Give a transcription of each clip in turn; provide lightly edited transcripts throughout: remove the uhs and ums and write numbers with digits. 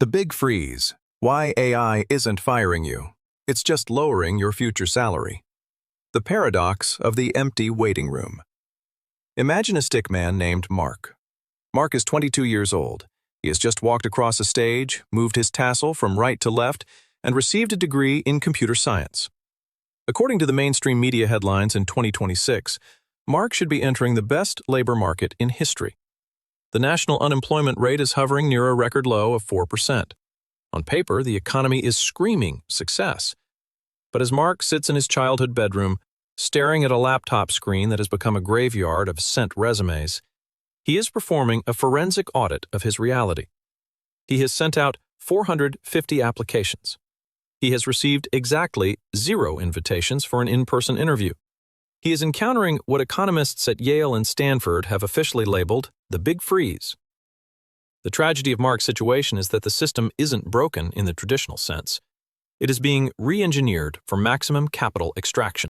The Big Freeze. Why AI isn't firing you. It's just lowering your future salary. The paradox of the empty waiting room. Imagine a stickman named Mark. Mark is 22 years old. He has just walked across a stage, moved his tassel from right to left, and received a degree in computer science. According to the mainstream media headlines in 2026, Mark should be entering the best labor market in history. The national unemployment rate is hovering near a record low of 4%. On paper, the economy is screaming success. But as Mark sits in his childhood bedroom, staring at a laptop screen that has become a graveyard of sent resumes, he is performing a forensic audit of his reality. He has sent out 450 applications. He has received exactly 0 invitations for an in-person interview. He is encountering what economists at Yale and Stanford have officially labeled the Big Freeze. The tragedy of Mark's situation is that the system isn't broken in the traditional sense. It is being re-engineered for maximum capital extraction.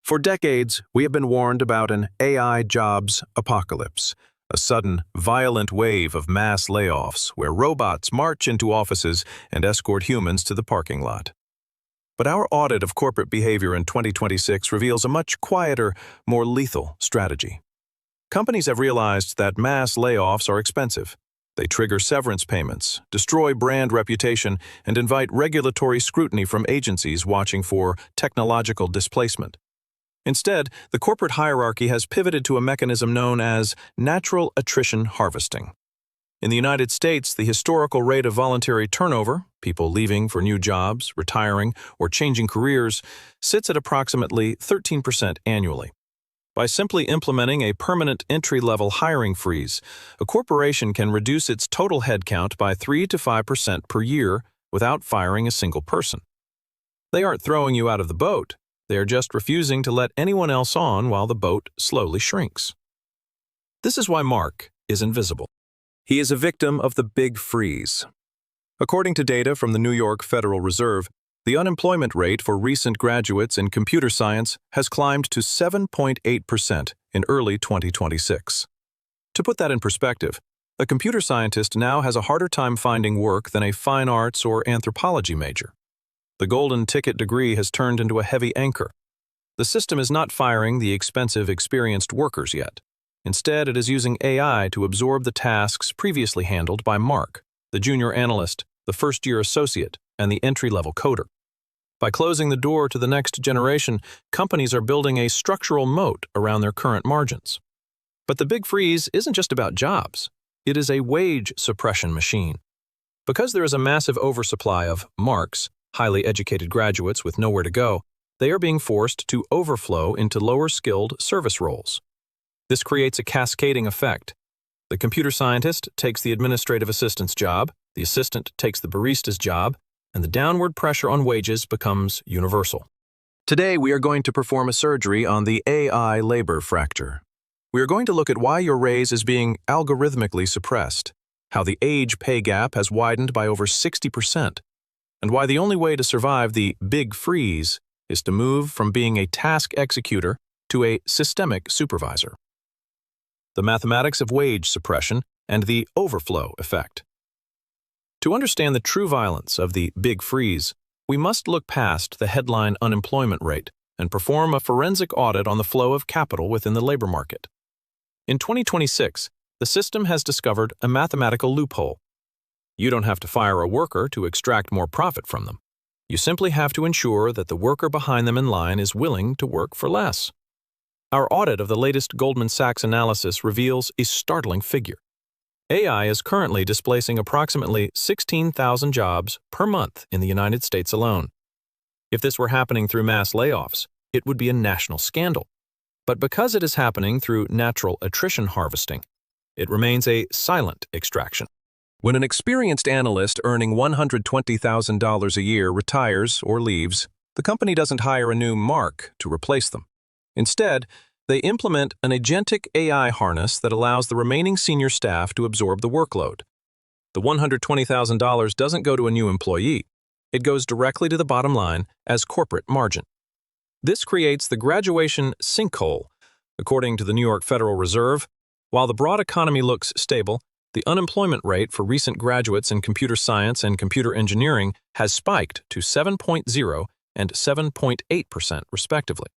For decades, we have been warned about an AI jobs apocalypse, a sudden, violent wave of mass layoffs where robots march into offices and escort humans to the parking lot. But our audit of corporate behavior in 2026 reveals a much quieter, more lethal strategy. Companies have realized that mass layoffs are expensive. They trigger severance payments, destroy brand reputation, and invite regulatory scrutiny from agencies watching for technological displacement. Instead, the corporate hierarchy has pivoted to a mechanism known as natural attrition harvesting. In the United States, the historical rate of voluntary turnover, people leaving for new jobs, retiring, or changing careers, sits at approximately 13% annually. By simply implementing a permanent entry-level hiring freeze, a corporation can reduce its total headcount by 3 to 5% per year without firing a single person. They aren't throwing you out of the boat. They are just refusing to let anyone else on while the boat slowly shrinks. This is why Mark is invisible. He is a victim of the Big Freeze. According to data from the New York Federal Reserve, the unemployment rate for recent graduates in computer science has climbed to 7.8% in early 2026. To put that in perspective, a computer scientist now has a harder time finding work than a fine arts or anthropology major. The golden ticket degree has turned into a heavy anchor. The system is not firing the expensive, experienced workers yet. Instead, it is using AI to absorb the tasks previously handled by Mark, the junior analyst, the first-year associate, and the entry-level coder. By closing the door to the next generation, companies are building a structural moat around their current margins. But the Big Freeze isn't just about jobs. It is a wage suppression machine. Because there is a massive oversupply of Marks, highly educated graduates with nowhere to go, they are being forced to overflow into lower-skilled service roles. This creates a cascading effect. The computer scientist takes the administrative assistant's job, the assistant takes the barista's job, and the downward pressure on wages becomes universal. Today, we are going to perform a surgery on the AI labor fracture. We are going to look at why your raise is being algorithmically suppressed, how the age pay gap has widened by over 60%, and why the only way to survive the Big Freeze is to move from being a task executor to a systemic supervisor. The mathematics of wage suppression and the overflow effect. To understand the true violence of the Big Freeze, we must look past the headline unemployment rate and perform a forensic audit on the flow of capital within the labor market. In 2026, the system has discovered a mathematical loophole. You don't have to fire a worker to extract more profit from them. You simply have to ensure that the worker behind them in line is willing to work for less. Our audit of the latest Goldman Sachs analysis reveals a startling figure. AI is currently displacing approximately 16,000 jobs per month in the United States alone. If this were happening through mass layoffs, it would be a national scandal. But because it is happening through natural attrition harvesting, it remains a silent extraction. When an experienced analyst earning $120,000 a year retires or leaves, the company doesn't hire a new Mark to replace them. Instead, they implement an agentic AI harness that allows the remaining senior staff to absorb the workload. The $120,000 doesn't go to a new employee. It goes directly to the bottom line as corporate margin. This creates the graduation sinkhole. According to the New York Federal Reserve, while the broad economy looks stable, The unemployment rate for recent graduates in computer science and computer engineering has spiked to 7.0 and 7.8% respectively.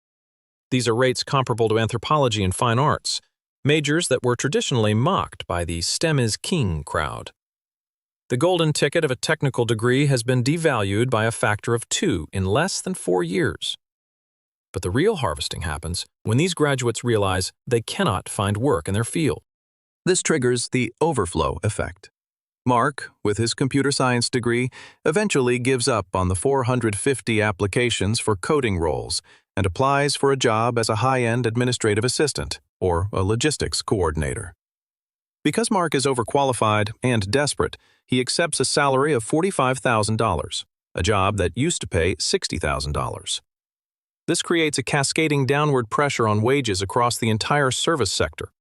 These are rates comparable to anthropology and fine arts, majors that were traditionally mocked by the STEM is king crowd. The golden ticket of a technical degree has been devalued by a factor of 2 in less than 4 years. But the real harvesting happens when these graduates realize they cannot find work in their field. This triggers the overflow effect. Mark, with his computer science degree, eventually gives up on the 450 applications for coding roles and applies for a job as a high-end administrative assistant or a logistics coordinator. Because Mark is overqualified and desperate, he accepts a salary of $45,000, a job that used to pay $60,000. This creates a cascading downward pressure on wages across the entire service sector.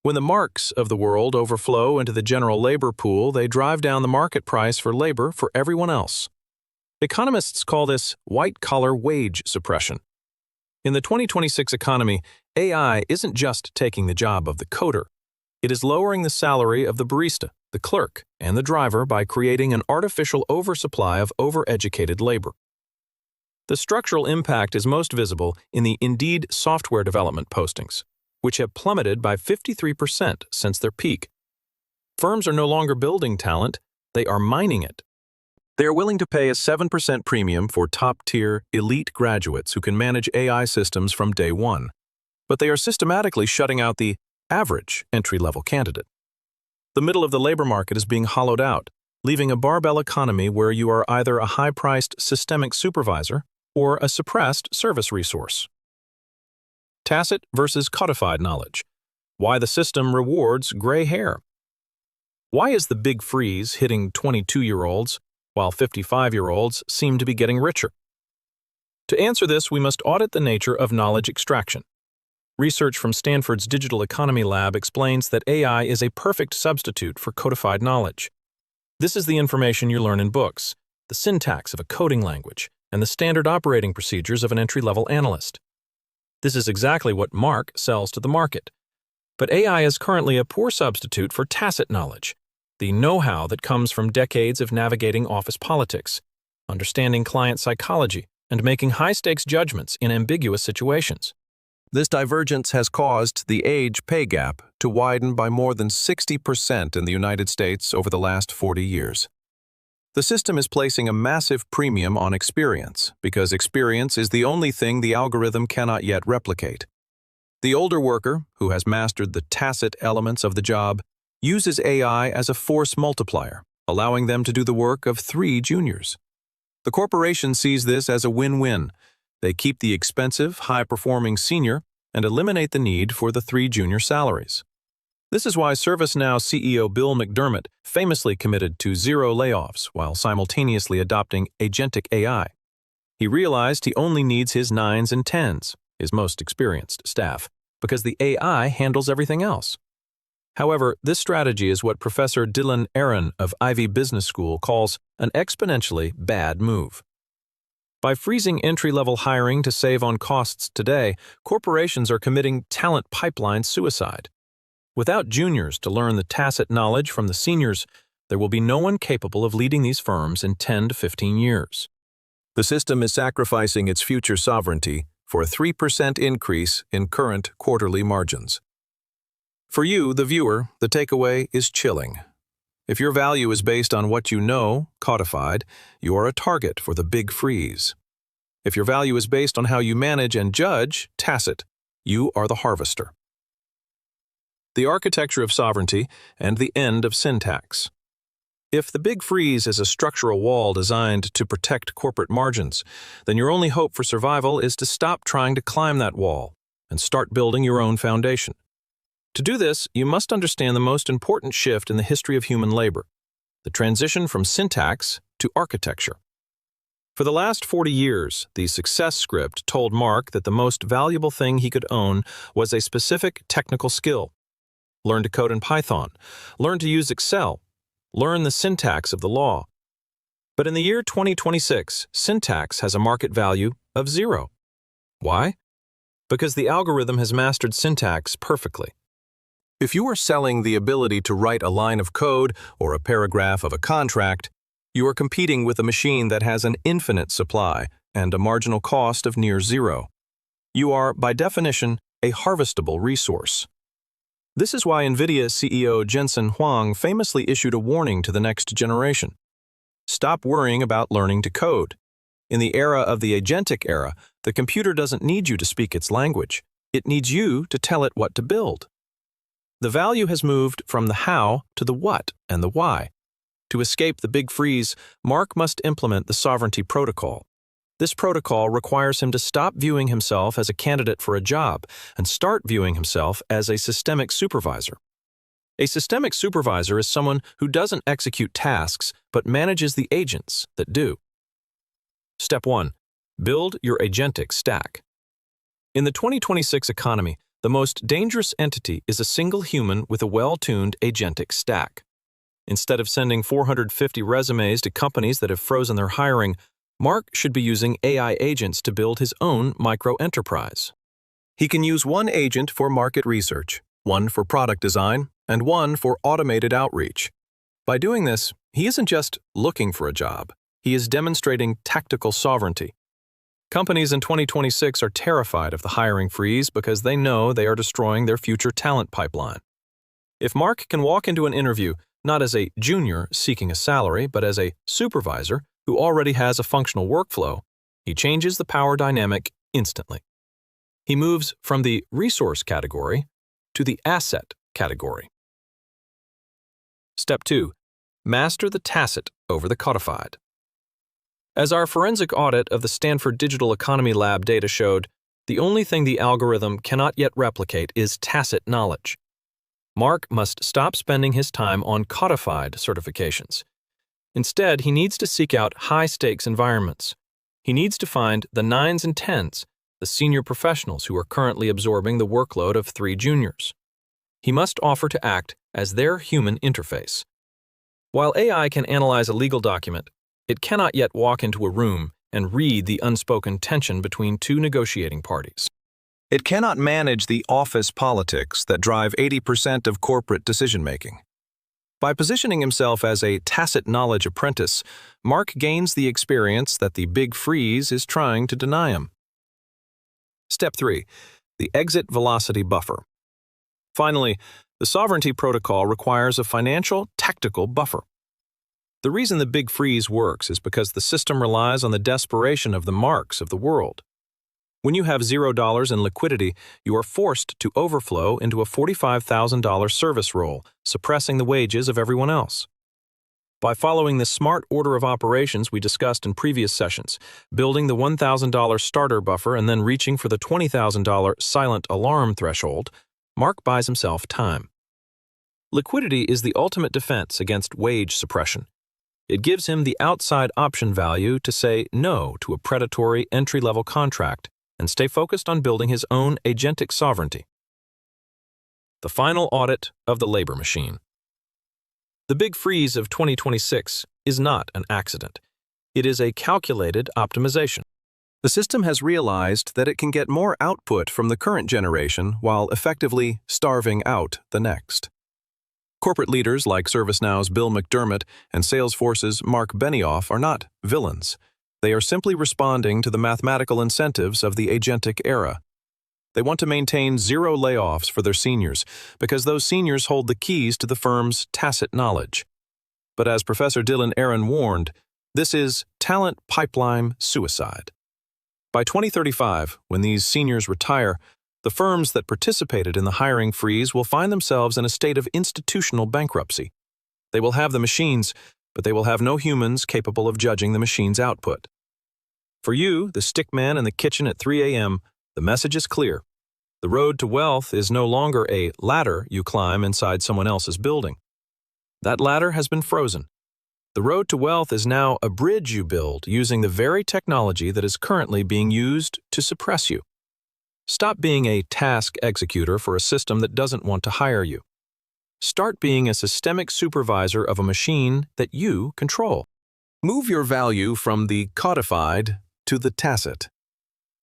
When the Marks of the world overflow into the general labor pool, they drive down the market price for labor for everyone else. Economists call this white-collar wage suppression. In the 2026 economy, AI isn't just taking the job of the coder. It is lowering the salary of the barista, the clerk, and the driver by creating an artificial oversupply of overeducated labor. The structural impact is most visible in the Indeed software development postings, which have plummeted by 53% since their peak. Firms are no longer building talent, they are mining it. They are willing to pay a 7% premium for top-tier, elite graduates who can manage AI systems from day one. But they are systematically shutting out the average entry-level candidate. The middle of the labor market is being hollowed out, leaving a barbell economy where you are either a high-priced systemic supervisor or a suppressed service resource. Tacit versus codified knowledge. Why the system rewards gray hair. Why is the big freeze hitting 22-year-olds while 55-year-olds seem to be getting richer? To answer this, we must audit the nature of knowledge extraction. Research from Stanford's Digital Economy Lab explains that AI is a perfect substitute for codified knowledge. This is the information you learn in books, the syntax of a coding language, and the standard operating procedures of an entry-level analyst. This is exactly what Mark sells to the market. But AI is currently a poor substitute for tacit knowledge, the know-how that comes from decades of navigating office politics, understanding client psychology, and making high-stakes judgments in ambiguous situations. This divergence has caused the age pay gap to widen by more than 60% in the United States over the last 40 years. The system is placing a massive premium on experience because experience is the only thing the algorithm cannot yet replicate. The older worker, who has mastered the tacit elements of the job, uses AI as a force multiplier, allowing them to do the work of 3 juniors. The corporation sees this as a win-win. They keep the expensive, high-performing senior and eliminate the need for the 3 junior salaries. This is why ServiceNow CEO Bill McDermott famously committed to 0 layoffs while simultaneously adopting Agentic AI. He realized he only needs his 9s and 10s, his most experienced staff, because the AI handles everything else. However, this strategy is what Professor Dylan Aaron of Ivy Business School calls an exponentially bad move. By freezing entry-level hiring to save on costs today, corporations are committing talent pipeline suicide. Without juniors to learn the tacit knowledge from the seniors, there will be no one capable of leading these firms in 10 to 15 years. The system is sacrificing its future sovereignty for a 3% increase in current quarterly margins. For you, the viewer, the takeaway is chilling. If your value is based on what you know, codified, you are a target for the big freeze. If your value is based on how you manage and judge, tacit, you are the harvester. The architecture of sovereignty and the end of syntax. If the big freeze is a structural wall designed to protect corporate margins, then your only hope for survival is to stop trying to climb that wall and start building your own foundation. To do this, you must understand the most important shift in the history of human labor, the transition from syntax to architecture. For the last 40 years, the success script told Mark that the most valuable thing he could own was a specific technical skill. Learn to code in Python, learn to use Excel, learn the syntax of the law. But in the year 2026, syntax has a market value of 0. Why? Because the algorithm has mastered syntax perfectly. If you are selling the ability to write a line of code or a paragraph of a contract, you are competing with a machine that has an infinite supply and a marginal cost of near zero. You are, by definition, a harvestable resource. This is why NVIDIA CEO Jensen Huang famously issued a warning to the next generation. Stop worrying about learning to code. In the era of the agentic era, the computer doesn't need you to speak its language. It needs you to tell it what to build. The value has moved from the how to the what and the why. To escape the big freeze, Mark must implement the sovereignty protocol. This protocol requires him to stop viewing himself as a candidate for a job and start viewing himself as a systemic supervisor. A systemic supervisor is someone who doesn't execute tasks but manages the agents that do. Step 1. Build your Agentic Stack. In the 2026 economy, the most dangerous entity is a single human with a well-tuned Agentic Stack. Instead of sending 450 resumes to companies that have frozen their hiring, Mark should be using AI agents to build his own micro-enterprise. He can use one agent for market research, one for product design, and one for automated outreach. By doing this, he isn't just looking for a job, he is demonstrating tactical sovereignty. Companies in 2026 are terrified of the hiring freeze because they know they are destroying their future talent pipeline. If Mark can walk into an interview not as a junior seeking a salary, but as a supervisor who already has a functional workflow, he changes the power dynamic instantly. He moves from the resource category to the asset category. Step 2. Master the tacit over the codified. As our forensic audit of the Stanford Digital Economy Lab data showed, the only thing the algorithm cannot yet replicate is tacit knowledge. Mark must stop spending his time on codified certifications. Instead, he needs to seek out high-stakes environments. He needs to find the 9s and 10s, the senior professionals who are currently absorbing the workload of 3 juniors. He must offer to act as their human interface. While AI can analyze a legal document, it cannot yet walk into a room and read the unspoken tension between 2 negotiating parties. It cannot manage the office politics that drive 80% of corporate decision-making. By positioning himself as a tacit knowledge apprentice, Mark gains the experience that the big freeze is trying to deny him. Step 3. The exit velocity buffer. Finally, the sovereignty protocol requires a financial tactical buffer. The reason the big freeze works is because the system relies on the desperation of the Marks of the world. When you have $0 in liquidity, you are forced to overflow into a $45,000 service role, suppressing the wages of everyone else. By following the smart order of operations we discussed in previous sessions, building the $1,000 starter buffer and then reaching for the $20,000 silent alarm threshold, Mark buys himself time. Liquidity is the ultimate defense against wage suppression. It gives him the outside option value to say no to a predatory entry-level contract and stay focused on building his own agentic sovereignty. The final audit of the labor machine. The big freeze of 2026 is not an accident. It is a calculated optimization. The system has realized that it can get more output from the current generation while effectively starving out the next. Corporate leaders like ServiceNow's Bill McDermott and Salesforce's Mark Benioff are not villains. They are simply responding to the mathematical incentives of the agentic era. They want to maintain 0 layoffs for their seniors because those seniors hold the keys to the firm's tacit knowledge. But as Professor Dylan Aaron warned, this is talent pipeline suicide. By 2035, when these seniors retire, the firms that participated in the hiring freeze will find themselves in a state of institutional bankruptcy. They will have the machines, but they will have no humans capable of judging the machine's output. For you, the stickman in the kitchen at 3 a.m., the message is clear. The road to wealth is no longer a ladder you climb inside someone else's building. That ladder has been frozen. The road to wealth is now a bridge you build using the very technology that is currently being used to suppress you. Stop being a task executor for a system that doesn't want to hire you. Start being a systemic supervisor of a machine that you control. Move your value from the codified to the tacit.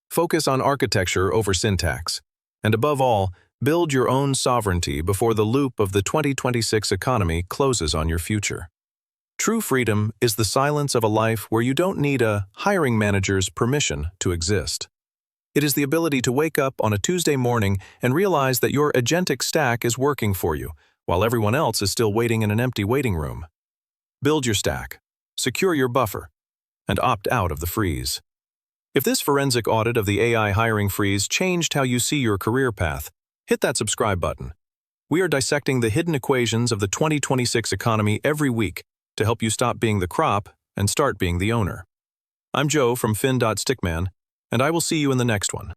Focus on architecture over syntax. And above all, Build your own sovereignty before the loop of the 2026 economy closes on your future. True freedom is the silence of a life where you don't need a hiring manager's permission to exist. It is the ability to wake up on a Tuesday morning and realize that your Agentic Stack is working for you, while everyone else is still waiting in an empty waiting room. Build your stack, secure your buffer, and opt out of the freeze. If this forensic audit of the AI hiring freeze changed how you see your career path, hit that subscribe button. We are dissecting the hidden equations of the 2026 economy every week to help you stop being the crop and start being the owner. I'm Joe from fin.stickman, and I will see you in the next one.